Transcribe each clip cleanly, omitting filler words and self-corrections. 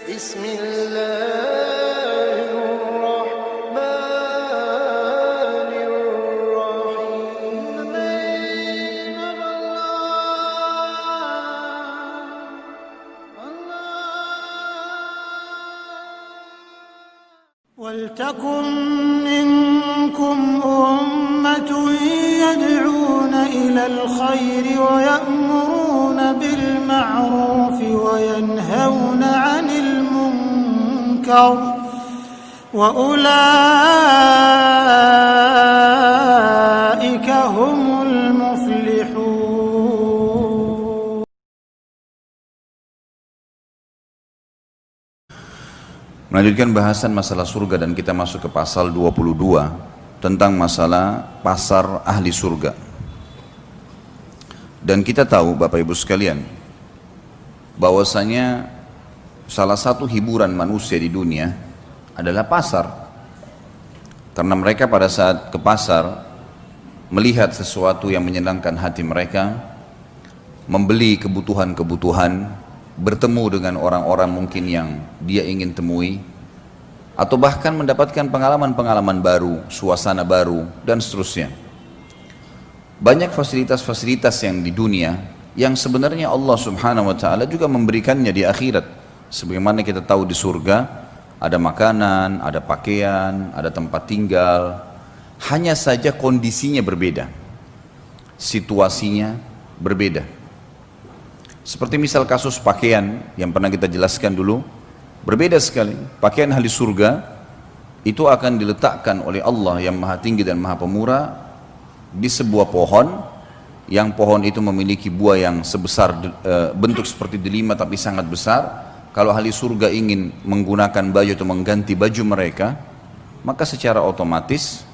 بسم الله الرحمن الرحيم ولتكن منكم أمة يدعون إلى الخير ويأمرون بالمعروف وينهون عن المنكر وأولئك هم المفلحون. Melanjutkan bahasan masalah surga dan kita masuk ke pasal 22 tentang masalah pasar ahli surga. Dan kita tahu Bapak Ibu sekalian bahwasanya salah satu hiburan manusia di dunia adalah pasar. Karena mereka pada saat ke pasar melihat sesuatu yang menyenangkan hati mereka, membeli kebutuhan-kebutuhan, bertemu dengan orang-orang mungkin yang dia ingin temui, atau bahkan mendapatkan pengalaman-pengalaman baru, suasana baru, dan seterusnya. Banyak fasilitas-fasilitas yang di dunia yang sebenarnya Allah subhanahu wa ta'ala juga memberikannya di akhirat. Sebagaimana kita tahu di surga ada makanan, ada pakaian, ada tempat tinggal, hanya saja kondisinya berbeda, situasinya berbeda. Seperti misal kasus pakaian yang pernah kita jelaskan dulu, berbeda sekali. Pakaian ahli surga itu akan diletakkan oleh Allah yang maha tinggi dan maha pemurah di sebuah pohon, yang pohon itu memiliki buah yang sebesar bentuk seperti delima tapi sangat besar. Kalau ahli surga ingin menggunakan baju atau mengganti baju mereka, maka secara otomatis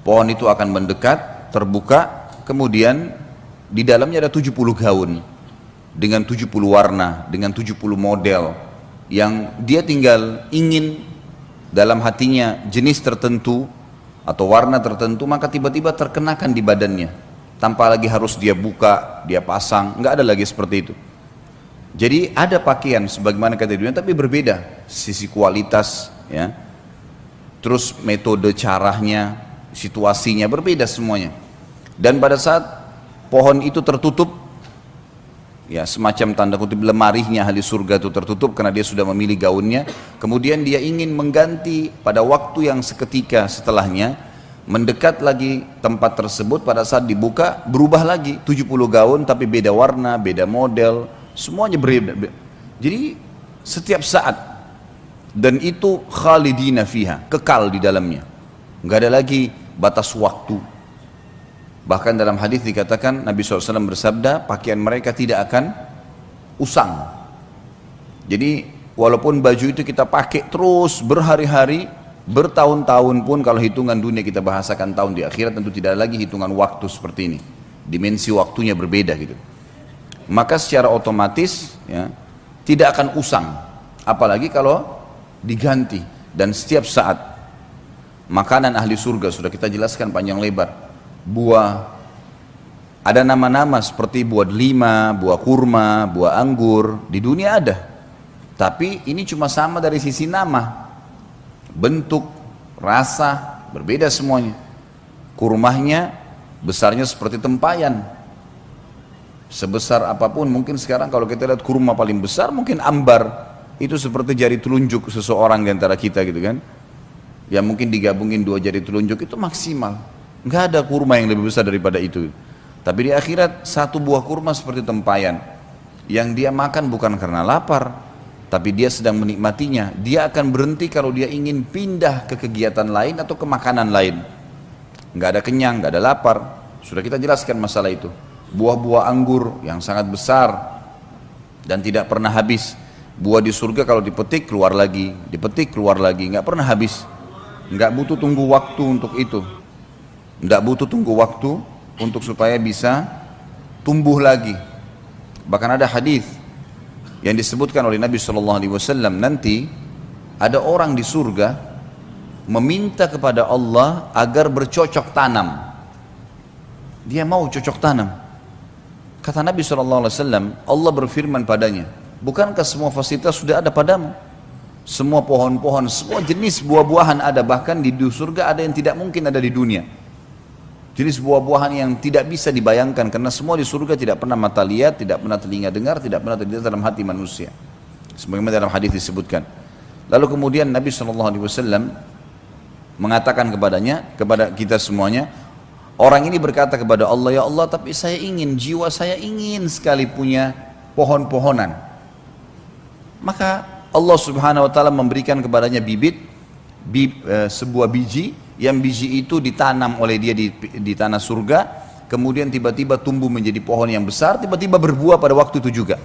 pohon itu akan mendekat, terbuka, kemudian di dalamnya ada 70 gaun dengan 70 warna, dengan 70 model yang dia tinggal ingin dalam hatinya jenis tertentu atau warna tertentu, maka tiba-tiba terkenakan di badannya tanpa lagi harus dia buka, dia pasang, nggak ada lagi seperti itu. Jadi ada pakaian sebagaimana kata dunia tapi berbeda sisi kualitas ya. Terus metode caranya, situasinya berbeda semuanya. Dan pada saat pohon itu tertutup, ya semacam tanda kutip lemarinya ahli surga itu tertutup karena dia sudah memilih gaunnya, kemudian dia ingin mengganti pada waktu yang seketika setelahnya, mendekat lagi tempat tersebut, pada saat dibuka berubah lagi 70 gaun tapi beda warna, beda model, semuanya berbeda. Jadi setiap saat, dan itu khalidina fiha, kekal di dalamnya, nggak ada lagi batas waktu. Bahkan dalam hadis dikatakan Nabi SAW bersabda, pakaian mereka tidak akan usang. Jadi walaupun baju itu kita pakai terus berhari-hari, bertahun-tahun pun, kalau hitungan dunia kita bahasakan tahun, di akhirat tentu tidak ada lagi hitungan waktu seperti ini. Dimensi waktunya berbeda gitu. Maka secara otomatis ya, tidak akan usang. Apalagi kalau diganti. Dan setiap saat makanan ahli surga sudah kita jelaskan panjang lebar. Buah, ada nama-nama seperti buah delima, buah kurma, buah anggur, di dunia ada. Tapi ini cuma sama dari sisi nama, bentuk, rasa, berbeda semuanya. Kurmahnya besarnya seperti tempayan, sebesar apapun. Mungkin sekarang kalau kita lihat kurma paling besar mungkin ambar, itu seperti jari telunjuk seseorang di antara kita gitu kan. Ya mungkin digabungin 2 jari telunjuk itu maksimal. Nggak ada kurma yang lebih besar daripada itu. Tapi di akhirat satu buah kurma seperti tempayan, yang dia makan bukan karena lapar, tapi dia sedang menikmatinya. Dia akan berhenti kalau dia ingin pindah ke kegiatan lain atau ke makanan lain. Nggak ada kenyang, nggak ada lapar. Sudah kita jelaskan masalah itu. Buah-buah anggur yang sangat besar dan tidak pernah habis. Buah di surga kalau dipetik keluar lagi, dipetik keluar lagi, nggak pernah habis. Nggak butuh tunggu waktu untuk itu. Tidak butuh tunggu waktu untuk supaya bisa tumbuh lagi. Bahkan ada hadis yang disebutkan oleh Nabi SAW, nanti ada orang di surga meminta kepada Allah agar bercocok tanam. Dia mau cocok tanam. Kata Nabi SAW, Allah berfirman padanya, Bukankah semua fasilitas sudah ada padamu? Semua pohon-pohon, semua jenis buah-buahan ada, bahkan di surga ada yang tidak mungkin ada di dunia. Jenis buah-buahan yang tidak bisa dibayangkan, karena semua di surga tidak pernah mata lihat, tidak pernah telinga dengar, tidak pernah terlintas dalam hati manusia. Sebagaimana dalam hadis disebutkan. Lalu kemudian Nabi SAW mengatakan kepada kita semuanya, orang ini berkata kepada Allah, ya Allah, tapi saya ingin, jiwa saya ingin sekali punya pohon-pohonan. Maka Allah Subhanahu wa taala memberikan kepadanya sebuah biji, yang biji itu ditanam oleh dia di tanah surga, kemudian tiba-tiba tumbuh menjadi pohon yang besar, tiba-tiba berbuah pada waktu itu juga.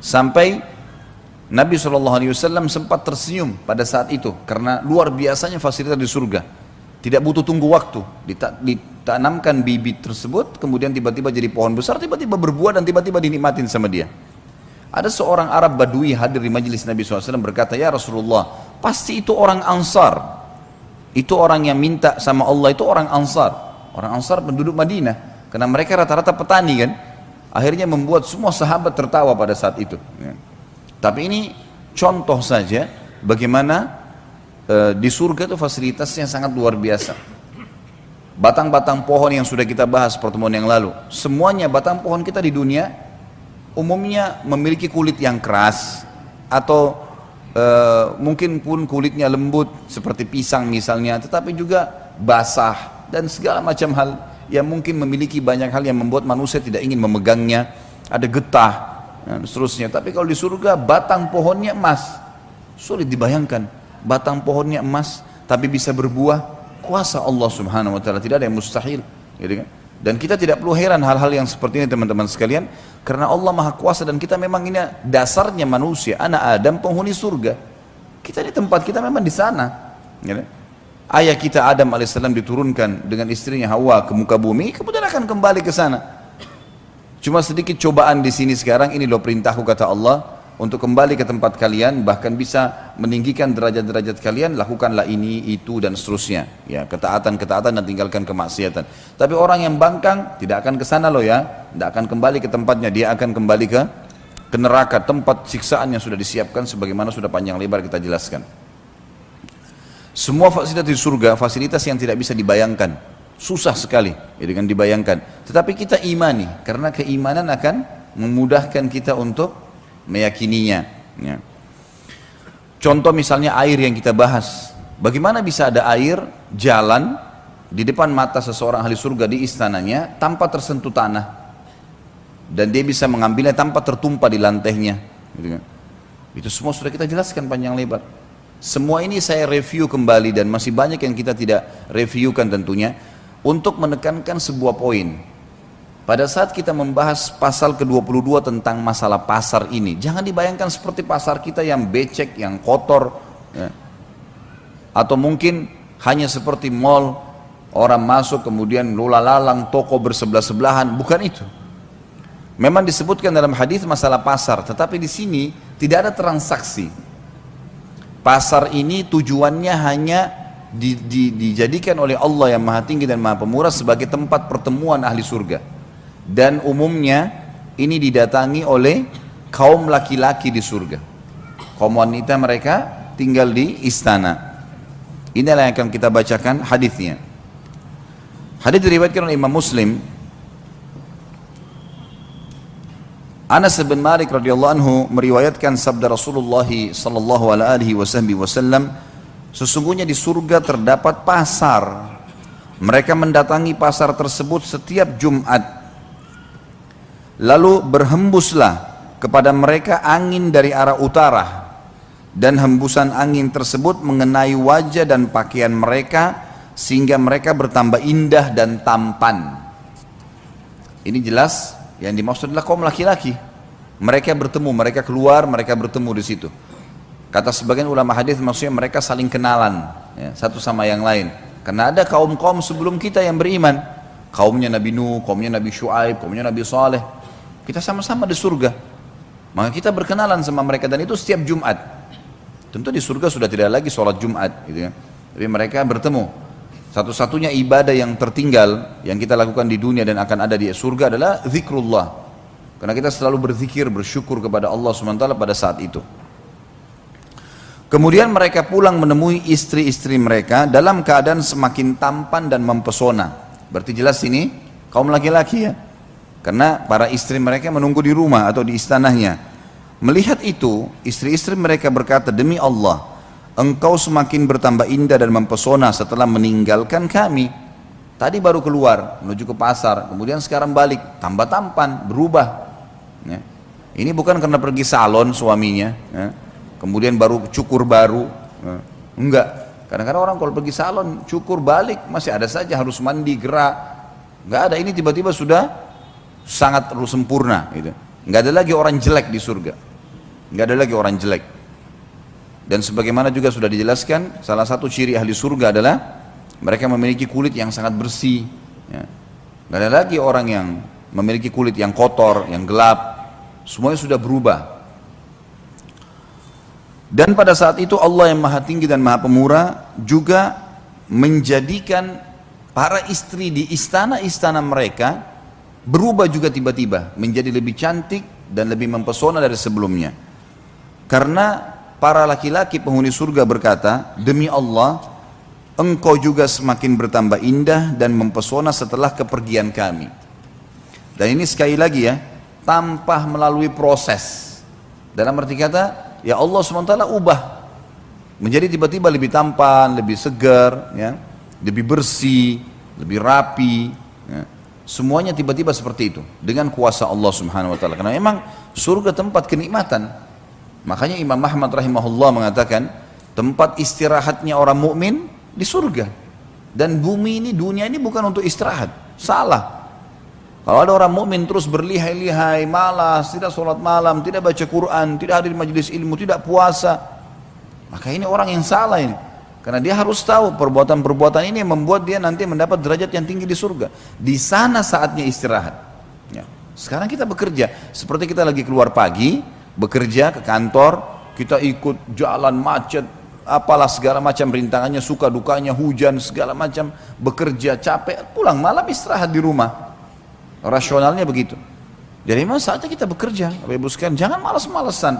Sampai Nabi SAW sempat tersenyum pada saat itu, karena luar biasanya fasilitas di surga. Tidak butuh tunggu waktu, ditanamkan bibit tersebut, kemudian tiba-tiba jadi pohon besar, tiba-tiba berbuah dan tiba-tiba dinikmatin sama dia. Ada seorang Arab Badui hadir di majelis Nabi SAW berkata, ya Rasulullah, pasti itu orang Ansar. Itu orang yang minta sama Allah, itu orang Ansar. Orang Ansar penduduk Madinah, karena mereka rata-rata petani kan. Akhirnya membuat semua sahabat tertawa pada saat itu. Tapi ini contoh saja bagaimana di surga itu fasilitasnya sangat luar biasa. Batang-batang pohon yang sudah kita bahas pertemuan yang lalu, semuanya batang pohon kita di dunia umumnya memiliki kulit yang keras atau mungkin pun kulitnya lembut seperti pisang misalnya, tetapi juga basah dan segala macam hal yang mungkin memiliki banyak hal yang membuat manusia tidak ingin memegangnya, ada getah dan seterusnya. Tapi kalau di surga batang pohonnya emas, sulit dibayangkan, batang pohonnya emas tapi bisa berbuah, kuasa Allah Subhanahu wa taala, tidak ada yang mustahil, gitu kan? Dan kita tidak perlu heran hal-hal yang seperti ini teman-teman sekalian, karena Allah Maha Kuasa dan kita memang ini dasarnya manusia, anak Adam penghuni surga. Kita di tempat kita memang di sana. Ya. Ayah kita Adam alaihissalam diturunkan dengan istrinya Hawa ke muka bumi, kemudian akan kembali ke sana. Cuma sedikit cobaan di sini sekarang, ini loh perintahku kata Allah, untuk kembali ke tempat kalian, bahkan bisa meninggikan derajat-derajat kalian, lakukanlah ini, itu dan seterusnya. Ya, ketaatan-ketaatan dan tinggalkan kemaksiatan. Tapi orang yang bangkang tidak akan ke sana loh ya, tidak akan kembali ke tempatnya, dia akan kembali ke neraka, tempat siksaan yang sudah disiapkan sebagaimana sudah panjang lebar kita jelaskan. Semua fasilitas di surga, fasilitas yang tidak bisa dibayangkan, susah sekali ya, dengan dibayangkan. Tetapi kita imani, karena keimanan akan memudahkan kita untuk meyakininya. Ya. Contoh misalnya air yang kita bahas, bagaimana bisa ada air jalan di depan mata seseorang ahli surga di istananya tanpa tersentuh tanah, dan dia bisa mengambilnya tanpa tertumpah di lantainya, gitu kan? Itu semua sudah kita jelaskan panjang lebar. Semua ini saya review kembali dan masih banyak yang kita tidak reviewkan tentunya, untuk menekankan sebuah poin. Pada saat kita membahas pasal ke-22 tentang masalah pasar ini, jangan dibayangkan seperti pasar kita yang becek, yang kotor, ya. Atau mungkin hanya seperti mall, orang masuk kemudian lula-lalang, toko bersebelah-sebelahan, bukan itu. Memang disebutkan dalam hadis masalah pasar, tetapi di sini tidak ada transaksi. Pasar ini tujuannya hanya dijadikan oleh Allah yang Maha Tinggi dan Maha Pemurah sebagai tempat pertemuan ahli surga. Dan umumnya ini didatangi oleh kaum laki-laki di surga. Kaum wanita mereka tinggal di istana. Inilah yang akan kita bacakan hadisnya. Hadis diriwayatkan oleh Imam Muslim. Anas bin Malik radhiyallahu anhu meriwayatkan sabda Rasulullah sallallahu alaihi wasallam, sesungguhnya di surga terdapat pasar. Mereka mendatangi pasar tersebut setiap Jumat. Lalu berhembuslah kepada mereka angin dari arah utara, dan hembusan angin tersebut mengenai wajah dan pakaian mereka sehingga mereka bertambah indah dan tampan. Ini jelas yang dimaksud adalah kaum laki-laki. Mereka bertemu, mereka keluar, mereka bertemu di situ. Kata sebagian ulama hadis maksudnya mereka saling kenalan, ya, satu sama yang lain. Karena ada kaum-kaum sebelum kita yang beriman, kaumnya Nabi Nuh, kaumnya Nabi Shu'aib, kaumnya Nabi Saleh. Kita sama-sama di surga, maka kita berkenalan sama mereka, dan itu setiap Jumat. Tentu di surga sudah tidak lagi sholat Jumat, gitu ya. Tapi mereka bertemu. Satu-satunya ibadah yang tertinggal yang kita lakukan di dunia dan akan ada di surga adalah zikrullah. Karena kita selalu berzikir, bersyukur kepada Allah SWT pada saat itu. Kemudian mereka pulang menemui istri-istri mereka dalam keadaan semakin tampan dan mempesona. Berarti jelas ini kaum laki-laki ya. Karena para istri mereka menunggu di rumah atau di istananya. Melihat itu, istri-istri mereka berkata, demi Allah, engkau semakin bertambah indah dan mempesona setelah meninggalkan kami. Tadi baru keluar menuju ke pasar, kemudian sekarang balik, tambah tampan, berubah. Ya. Ini bukan karena pergi salon suaminya, ya. Kemudian baru cukur baru, ya. Enggak. Kadang-kadang orang kalau pergi salon, cukur balik masih ada saja harus mandi gerak. Enggak ada, ini tiba-tiba sudah sangat sempurna. Gitu. Enggak ada lagi orang jelek di surga. Enggak ada lagi orang jelek. Dan sebagaimana juga sudah dijelaskan, salah satu ciri ahli surga adalah mereka memiliki kulit yang sangat bersih. Ya. Enggak ada lagi orang yang memiliki kulit yang kotor, yang gelap, semuanya sudah berubah. Dan pada saat itu Allah yang maha tinggi dan maha pemurah juga menjadikan para istri di istana-istana mereka berubah juga tiba-tiba menjadi lebih cantik dan lebih mempesona dari sebelumnya. Karena para laki-laki penghuni surga berkata, demi Allah, engkau juga semakin bertambah indah dan mempesona setelah kepergian kami. Dan ini sekali lagi ya, tanpa melalui proses. Dalam arti kata, ya Allah SWT ubah. Menjadi tiba-tiba lebih tampan, lebih segar, ya, lebih bersih, lebih rapi. Ya. Semuanya tiba-tiba seperti itu. Dengan kuasa Allah Subhanahu Wa Taala. Karena memang surga tempat kenikmatan. Makanya Imam Ahmad rahimahullah mengatakan, tempat istirahatnya orang mukmin di surga. Dan bumi ini, dunia ini bukan untuk istirahat. Salah. Kalau ada orang mukmin terus berlihai-lihai, malas, tidak sholat malam, tidak baca Quran, tidak hadir majelis ilmu, tidak puasa, maka ini orang yang salah ini. Karena dia harus tahu perbuatan-perbuatan ini yang membuat dia nanti mendapat derajat yang tinggi di surga. Di sana saatnya istirahat. Ya. Sekarang kita bekerja, seperti kita lagi keluar pagi, bekerja ke kantor, kita ikut jalan macet, apalah segala macam rintangannya, suka dukanya, hujan, segala macam, bekerja capek, pulang malam istirahat di rumah. Rasionalnya begitu. Jadi memang saatnya kita bekerja, Bapak Ibu sekalian, jangan malas-malasan.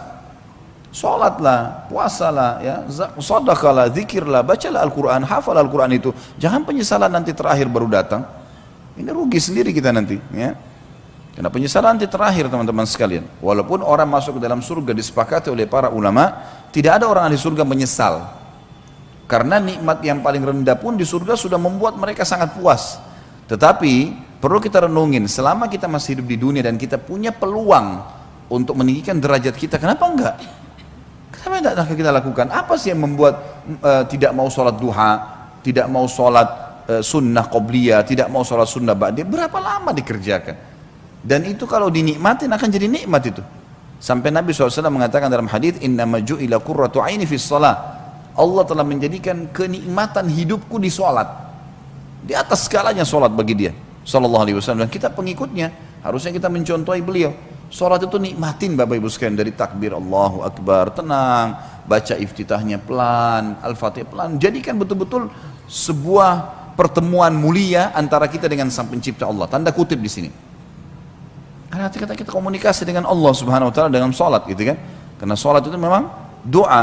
Sholatlah, puasalah, ya, sedekahlah, zikirlah, bacalah Al-Quran, hafal Al-Quran itu. Jangan penyesalan nanti terakhir baru datang. Ini rugi sendiri kita nanti, ya. Karena penyesalan nanti terakhir teman-teman sekalian. Walaupun orang masuk ke dalam surga disepakati oleh para ulama, tidak ada orang ahli surga menyesal. Karena nikmat yang paling rendah pun di surga sudah membuat mereka sangat puas. Tetapi perlu kita renungin, selama kita masih hidup di dunia dan kita punya peluang untuk meninggikan derajat kita, kenapa enggak? Kenapa tidak kita lakukan? Apa sih yang membuat tidak mau sholat duha, tidak mau sholat sunnah qobliyah, tidak mau sholat sunnah ba'diyah? Berapa lama dikerjakan? Dan itu kalau dinikmatin akan jadi nikmat itu. Sampai Nabi SAW mengatakan dalam hadis, innama ju'ila qurratu aini fis shalah. Allah telah menjadikan kenikmatan hidupku di sholat. Di atas segalanya sholat bagi dia. Sallallahu alaihi wasallam, dan kita pengikutnya harusnya kita mencontohi beliau. Salat itu nikmatin Bapak Ibu sekalian, dari takbir Allahu Akbar tenang, baca iftitahnya pelan, Al-Fatihah pelan, jadikan betul-betul sebuah pertemuan mulia antara kita dengan Sang Pencipta Allah. Tanda kutip di sini. Karena kita komunikasi dengan Allah Subhanahu wa taala dengan salat gitu kan. Karena salat itu memang doa,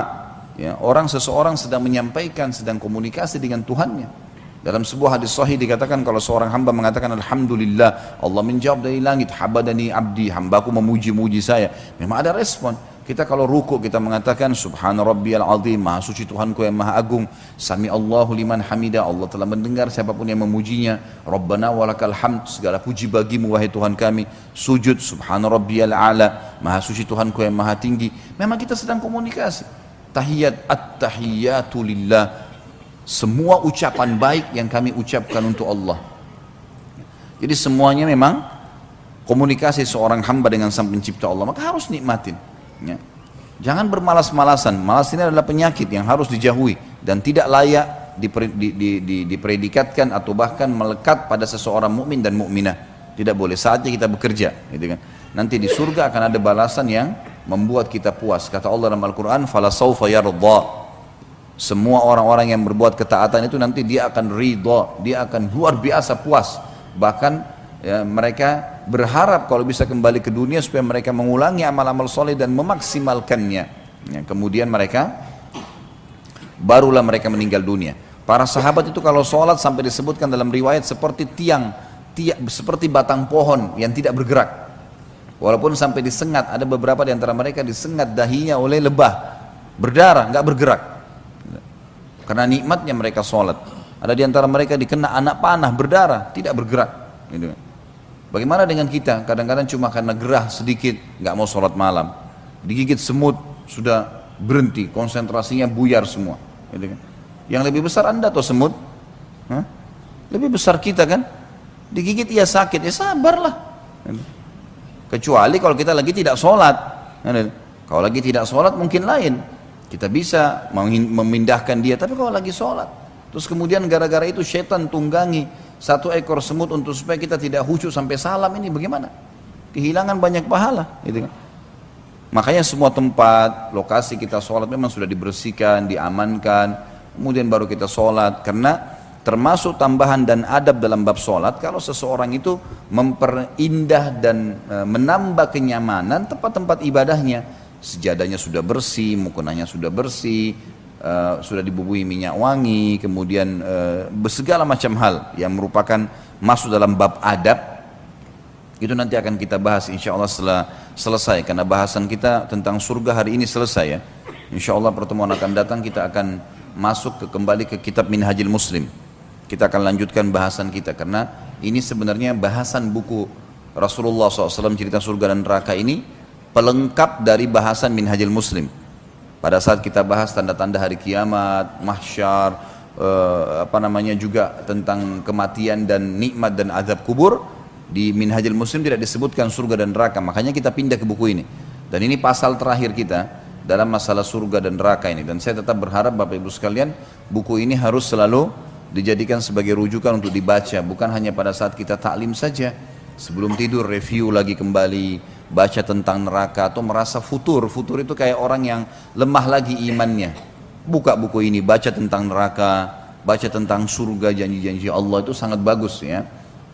ya, seseorang sedang menyampaikan, sedang komunikasi dengan Tuhannya. Dalam sebuah hadis sahih dikatakan kalau seorang hamba mengatakan Alhamdulillah, Allah menjawab dari langit, habadani abdi, hambaku memuji-muji saya. Memang ada respon. Kita kalau ruku kita mengatakan Subhana rabbiyal azim, maha suci Tuhanku yang maha agung. Sami Allahu liman hamida, Allah telah mendengar siapapun yang memujinya. Rabbana walakal hamd, segala puji bagimu wahai Tuhan kami. Sujud Subhana rabbiyal a'la, maha suci Tuhanku yang maha tinggi. Memang kita sedang komunikasi. Tahiyat at-tahiyatu lillah, semua ucapan baik yang kami ucapkan untuk Allah. Jadi semuanya memang komunikasi seorang hamba dengan Sang Pencipta Allah, maka harus nikmatin, ya. Jangan bermalas-malasan. Malas ini adalah penyakit yang harus dijauhi dan tidak layak dipredikatkan atau bahkan melekat pada seseorang mukmin dan mukminah. Tidak boleh. Saatnya kita bekerja, gitu kan. Nanti di surga akan ada balasan yang membuat kita puas. Kata Allah dalam Al-Quran, fala sawfa yarda. Semua orang-orang yang berbuat ketaatan itu nanti dia akan ridha, dia akan luar biasa puas. Bahkan ya, mereka berharap kalau bisa kembali ke dunia supaya mereka mengulangi amal-amal soleh dan memaksimalkannya. Ya, kemudian barulah mereka meninggal dunia. Para sahabat itu kalau sholat sampai disebutkan dalam riwayat seperti seperti batang pohon yang tidak bergerak. Walaupun sampai disengat, ada beberapa di antara mereka disengat dahinya oleh lebah, berdarah, nggak bergerak. Karena nikmatnya mereka sholat. Ada di antara mereka dikena anak panah, berdarah, tidak bergerak. Gitu. Bagaimana dengan kita? Kadang-kadang cuma karena gerah sedikit, nggak mau sholat malam. Digigit semut, sudah berhenti, konsentrasinya buyar semua. Gitu kan? Yang lebih besar Anda atau semut? Hah? Lebih besar kita kan? Digigit ya sakit, ya sabarlah. Kecuali kalau kita lagi tidak sholat. Kalau lagi tidak sholat mungkin lain. Kita bisa memindahkan dia, tapi kalau lagi sholat. Terus kemudian gara-gara itu setan tunggangi satu ekor semut untuk supaya kita tidak khusyuk sampai salam, ini bagaimana? Kehilangan banyak pahala. Gitu kan? Makanya semua tempat, lokasi kita sholat memang sudah dibersihkan, diamankan. Kemudian baru kita sholat, karena termasuk tambahan dan adab dalam bab sholat, kalau seseorang itu memperindah dan menambah kenyamanan tempat-tempat ibadahnya, sejadahnya sudah bersih, mukenanya sudah bersih, sudah dibubuhi minyak wangi, kemudian segala macam hal yang merupakan masuk dalam bab adab, itu nanti akan kita bahas insya Allah setelah selesai, karena bahasan kita tentang surga hari ini selesai ya. Insya Allah pertemuan akan datang kita akan masuk kembali ke kitab Minhajil Muslim. Kita akan lanjutkan bahasan kita, karena ini sebenarnya bahasan buku Rasulullah SAW cerita surga dan neraka ini pelengkap dari bahasan Minhajil Muslim. Pada saat kita bahas tanda-tanda hari kiamat, mahsyar, juga tentang kematian dan nikmat dan azab kubur, di Minhajil Muslim tidak disebutkan surga dan neraka, makanya kita pindah ke buku ini. Dan ini pasal terakhir kita dalam masalah surga dan neraka ini, dan saya tetap berharap Bapak Ibu sekalian buku ini harus selalu dijadikan sebagai rujukan untuk dibaca, bukan hanya pada saat kita taklim saja, sebelum tidur review lagi kembali, baca tentang neraka, atau merasa futur itu kayak orang yang lemah lagi imannya, buka buku ini, baca tentang neraka, baca tentang surga, janji-janji Allah, itu sangat bagus ya,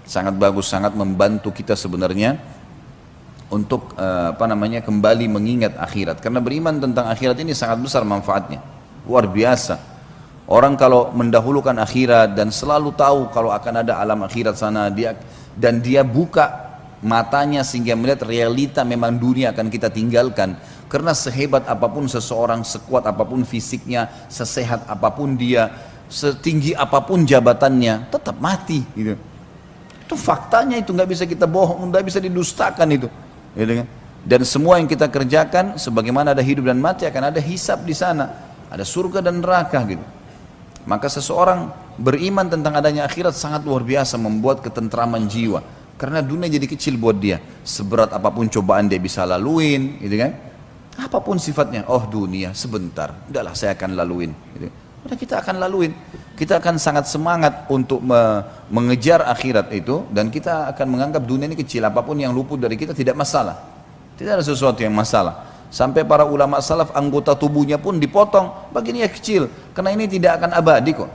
sangat bagus, sangat membantu kita sebenarnya untuk kembali mengingat akhirat, karena beriman tentang akhirat ini sangat besar manfaatnya, luar biasa. Orang kalau mendahulukan akhirat dan selalu tahu kalau akan ada alam akhirat sana, dia buka matanya sehingga melihat realita memang dunia akan kita tinggalkan, karena sehebat apapun seseorang, sekuat apapun fisiknya, sesehat apapun dia, setinggi apapun jabatannya, tetap mati gitu. Itu faktanya, itu nggak bisa kita bohong, nggak bisa didustakan itu. Gitu kan? Dan semua yang kita kerjakan, sebagaimana ada hidup dan mati, akan ada hisab di sana, ada surga dan neraka gitu. Maka seseorang beriman tentang adanya akhirat sangat luar biasa, membuat ketentraman jiwa, karena dunia jadi kecil buat dia. Seberat apapun cobaan dia bisa laluin, gitu kan? Apapun sifatnya, oh dunia sebentar, udahlah saya akan laluin. Gitu. Udah kita akan laluin, kita akan sangat semangat untuk mengejar akhirat itu, dan kita akan menganggap dunia ini kecil, apapun yang luput dari kita tidak masalah, tidak ada sesuatu yang masalah. Sampai para ulama salaf anggota tubuhnya pun dipotong, bagiannya kecil, karena ini tidak akan abadi kok.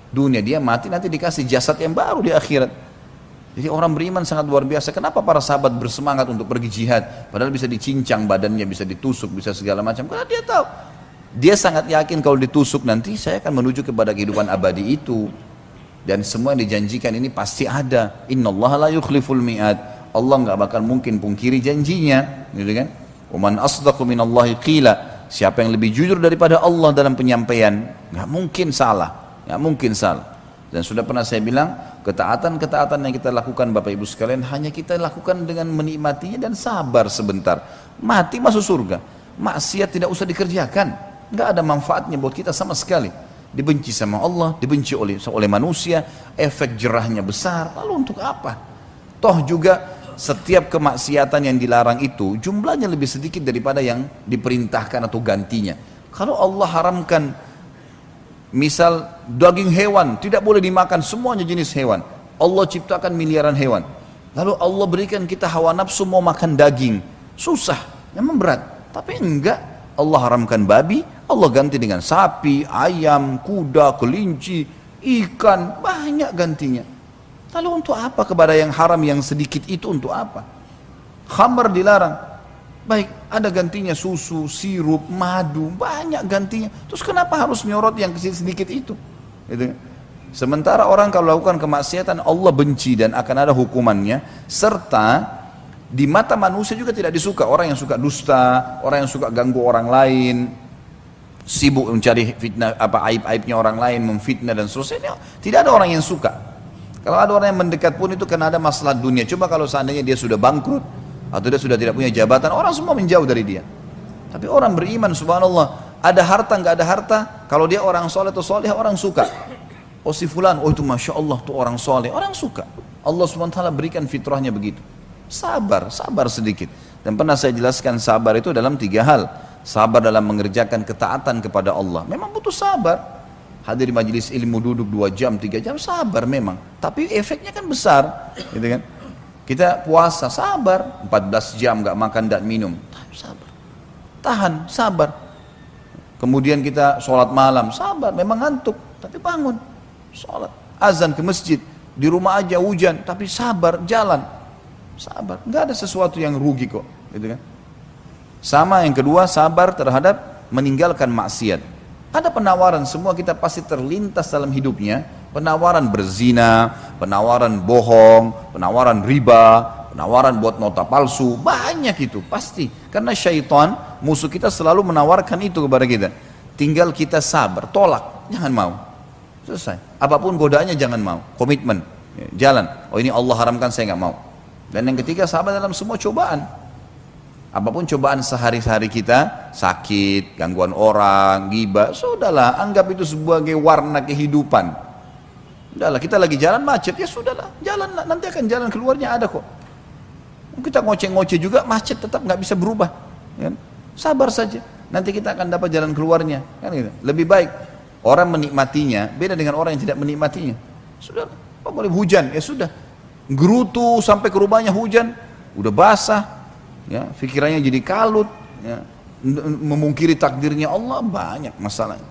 Dunia dia mati, nanti dikasih jasad yang baru di akhirat. Jadi orang beriman sangat luar biasa. Kenapa para sahabat bersemangat untuk pergi jihad, padahal bisa dicincang badannya, bisa ditusuk, bisa segala macam, karena dia tahu, dia sangat yakin kalau ditusuk nanti saya akan menuju kepada kehidupan abadi itu, dan semua yang dijanjikan ini pasti ada. Innallaha la yukhliful mi'ad, Allah nggak bakal mungkin pungkiri janjinya, gitu kan? Waman asdaqu minallahi qila, siapa yang lebih jujur daripada Allah dalam penyampaian, nggak mungkin salah, nggak mungkin salah. Dan sudah pernah saya bilang, ketaatan-ketaatan yang kita lakukan Bapak Ibu sekalian, hanya kita lakukan dengan menikmatinya dan sabar sebentar, mati masuk surga. Maksiat tidak usah dikerjakan, nggak ada manfaatnya buat kita sama sekali. Dibenci sama Allah, dibenci oleh manusia, efek jerahnya besar, lalu untuk apa? Toh juga setiap kemaksiatan yang dilarang itu jumlahnya lebih sedikit daripada yang diperintahkan atau gantinya. Kalau Allah haramkan misal daging hewan tidak boleh dimakan, semuanya jenis hewan, Allah ciptakan miliaran hewan, lalu Allah berikan kita hawa nafsu mau makan daging, susah, memang berat. Tapi enggak, Allah haramkan babi, Allah ganti dengan sapi, ayam, kuda, kelinci, ikan, banyak gantinya. Lalu untuk apa kepada yang haram yang sedikit itu untuk apa? Khamr dilarang. Baik, ada gantinya susu, sirup, madu, banyak gantinya. Terus kenapa harus nyorot yang kecil sedikit itu? Gitu. Sementara orang kalau lakukan kemaksiatan Allah benci dan akan ada hukumannya, serta di mata manusia juga tidak disuka. Orang yang suka dusta, orang yang suka ganggu orang lain, sibuk mencari fitnah, aib-aibnya orang lain, memfitnah dan seterusnya. Tidak ada orang yang suka. Kalau ada orang yang mendekat pun itu karena ada masalah dunia. Coba kalau seandainya dia sudah bangkrut atau dia sudah tidak punya jabatan, orang semua menjauh dari dia. Tapi orang beriman, subhanallah, ada harta nggak ada harta, kalau dia orang soleh atau soleh, orang suka. Oh si fulan, oh itu masya Allah tuh orang soleh, orang suka. Allah SWT berikan fitrahnya begitu. Sabar, sabar sedikit. Dan pernah saya jelaskan sabar itu dalam 3 hal. Sabar dalam mengerjakan ketaatan kepada Allah, memang butuh sabar. Hadir majelis ilmu, duduk 2 jam, 3 jam, sabar memang. Tapi efeknya kan besar, gitu kan. Kita puasa, sabar, 14 jam gak makan dan minum, sabar. Tahan, sabar. Kemudian kita sholat malam, sabar, memang ngantuk, tapi bangun. Sholat, azan ke masjid, di rumah aja hujan, tapi sabar, jalan. Sabar, gak ada sesuatu yang rugi kok, gitu kan. Sama yang kedua, sabar terhadap meninggalkan maksiat. Ada penawaran, semua kita pasti terlintas dalam hidupnya. Penawaran berzina, penawaran bohong, penawaran riba, penawaran buat nota palsu, banyak itu pasti. Karena syaitan, musuh kita selalu menawarkan itu kepada kita. Tinggal kita sabar, tolak, jangan mau. Selesai. Apapun godaannya jangan mau, komitmen, jalan. Oh ini Allah haramkan, saya nggak mau. Dan yang ketiga, sabar dalam semua cobaan. Apapun cobaan sehari-hari kita, sakit, gangguan orang, ghibah, sudahlah, anggap itu sebagai warna kehidupan. Sudahlah, kita lagi jalan macet, ya sudahlah, jalan, nanti akan jalan keluarnya ada kok. Kita ngoceh-ngoceh juga, macet tetap nggak bisa berubah. Kan? Sabar saja, nanti kita akan dapat jalan keluarnya. Kan gitu. Lebih baik orang menikmatinya, beda dengan orang yang tidak menikmatinya. Sudahlah, apa boleh hujan, ya sudah. Gerutu sampai ke rumahnya hujan, udah basah. Ya, pikirannya jadi kalut, ya, memungkiri takdirnya Allah, banyak masalahnya.